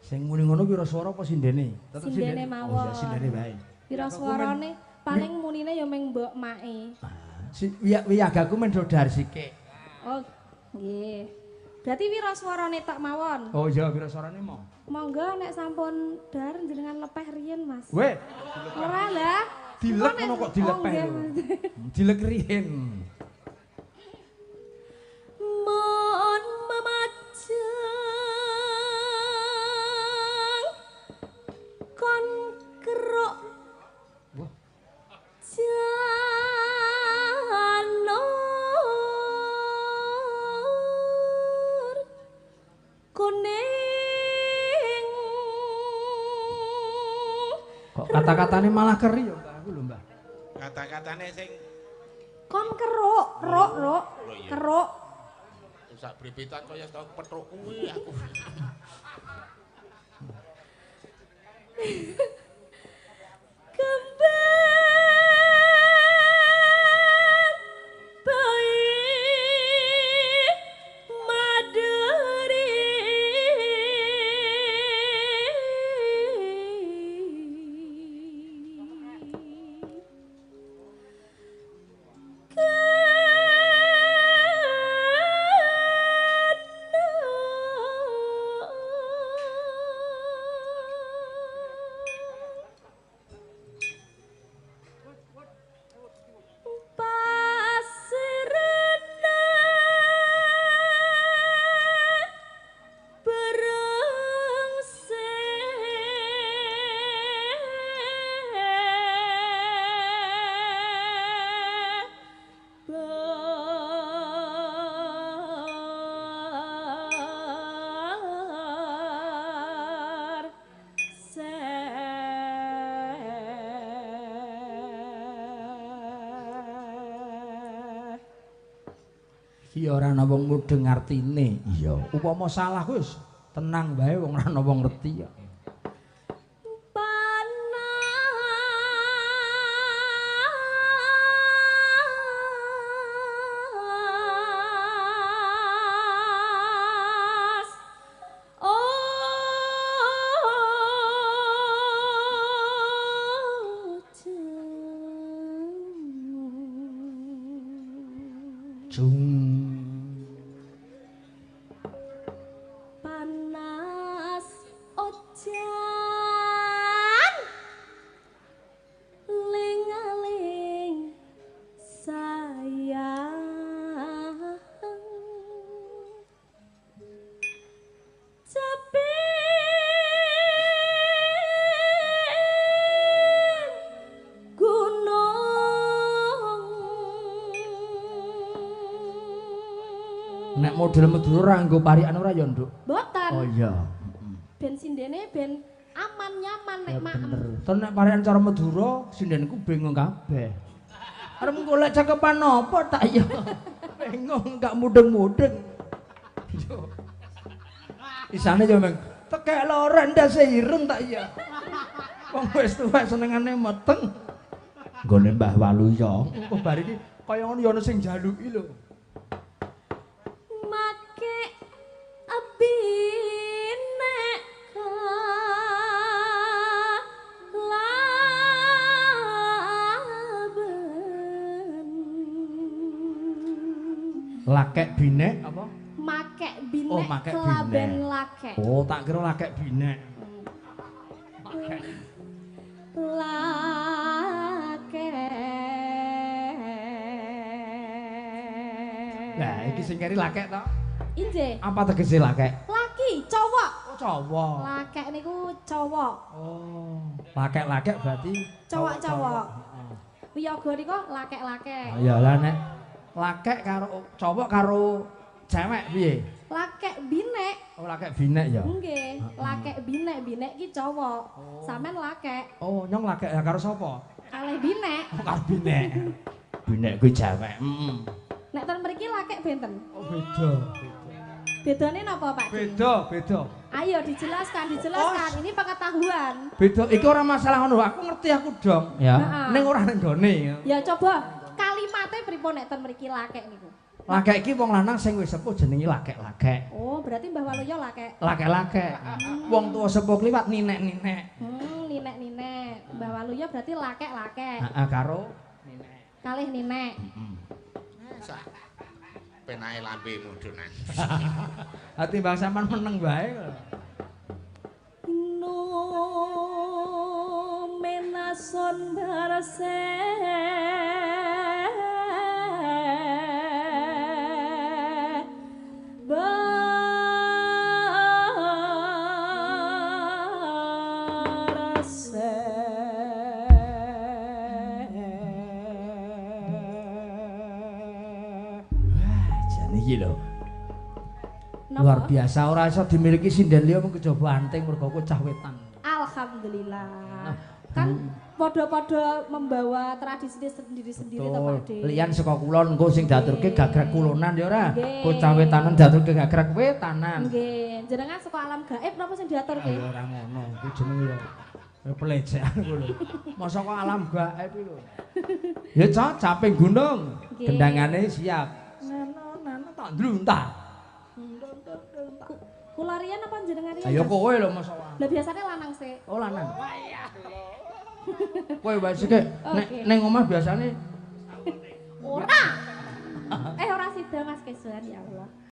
Sing muni ngono Wiraswara apa sindene? Tetep sindene mawon. Oh ya sindene wae. Wiraswarane paling munine ya ming mbok make. Wiyagaku men dodar sikik. Oh, nggih. Berarti wiraswarane tak mawon. Oh iya wiraswarane mau. Monggo nek sampun dar jenengan lepeh riyen, Mas. Weh, ora lah. dilek ngono kok dilepeh lho. Dilek riyen. Mon memajang kon kerok janur kuning kok kata-katane malah keri ya Mbak aku lho Mbak. Kata-katane sing kon keruk, rok, keruk. sak bripitan kaya tau petruk kuwi aku. Kembang bayi maderi Iki ora ana wong mudeng artine. Iya, upama salah wis tenang wae wong ora ana wong ngerti ya. panas ojan ling-aling sayang tapi Nek model Madura nggo parikan ora ya, Nduk? Mboten. Oh iya. Ben sindene ben aman nyaman nek maem. Bener. Terus nek parikan cara Madura sindenku bingung kabeh. Arep golek cakepan apa tak ya? Bingung gak mudeng-mudeng. Yo. Isane yo meng tekek loren ndase ireng tak ya. Wong wis tuwek senengane meteng. Nggone Mbah Waluya. Engko bar iki kaya ngono ya ana sing jaluki lho. Lakek binek apa? Makek binek oh, makek kelaben binek. lakek. Oh, tak kira lakek binek. Makek. Lakek. Lah, iki sing keri lakek to? Injih. Apa tegese lakek? Laki, cowok. Oh, cowok. Lakek niku cowok. Oh, lakek-lakek berarti cowok-cowok. Wiyaga niku lakek-lakek. Oh, ya lah nek lakek karo cowok karo cewek piye? Lakek binek. Oh, lakek binek ya. Nggih, lakek binek ki cowok. Oh. Sampeyan lakek. Oh, nyong lakek ya karo sapa? Kalih binek. Oh, karo binek. Binek kuwi cewek. Nek ten mriki lakek benten. Oh, beda. Bedane napa, Pak? Beda. Ayo dijelaskan. Oh. Ini pengetahuan. Beda, iki ora masalah ngono. Aku ngerti aku dong, ya. Ning ora ning gone. Ya coba kalimatnya pripun nek ten mriki lakek niku. Lakek iki wong lanang sing wis sepuh jenenge lakek-lakek. Oh, berarti Mbah Waluyo lakek. Lakek-lakek. Wong tuwa sepuh kliwat ninek-ninek. Ninek-ninek. Mbah Waluyo berarti lakek-lakek. Heeh, karo ninek. Kalih ninek. Sak penake lambe mudhunan. Ati bang sampean meneng wae. No menason barase Iki lho. Luar biasa ora iso dimiliki sinden liya mung kejaba anting mergo aku cah wetan. Alhamdulillah. Kan padha-padha membawa tradisi sendiri-sendiri to Pak De. Liyan saka kulon engko sing diaturke gagrag kulonan ya ora. Nggih. Bocah wetanan diaturke gagrag wetanan. Nggih, jenengan saka alam gaib napa sing diaturke? Ya ora ngono, kuwi jenenge ya pelecehan kuwi lho. Masa kok alam gaib iki lho. Ya cah caping gunung, Nggih. gendangane siap. Nano tak ndluntar. Kula riyen apa jenengan riyen? Ayo kowe lho masa wae. Lah biasane lanang sih. Oh lanang. Kowe wae sik ning omah biasane Ora. Ora sida Mas Kesuan ya Allah.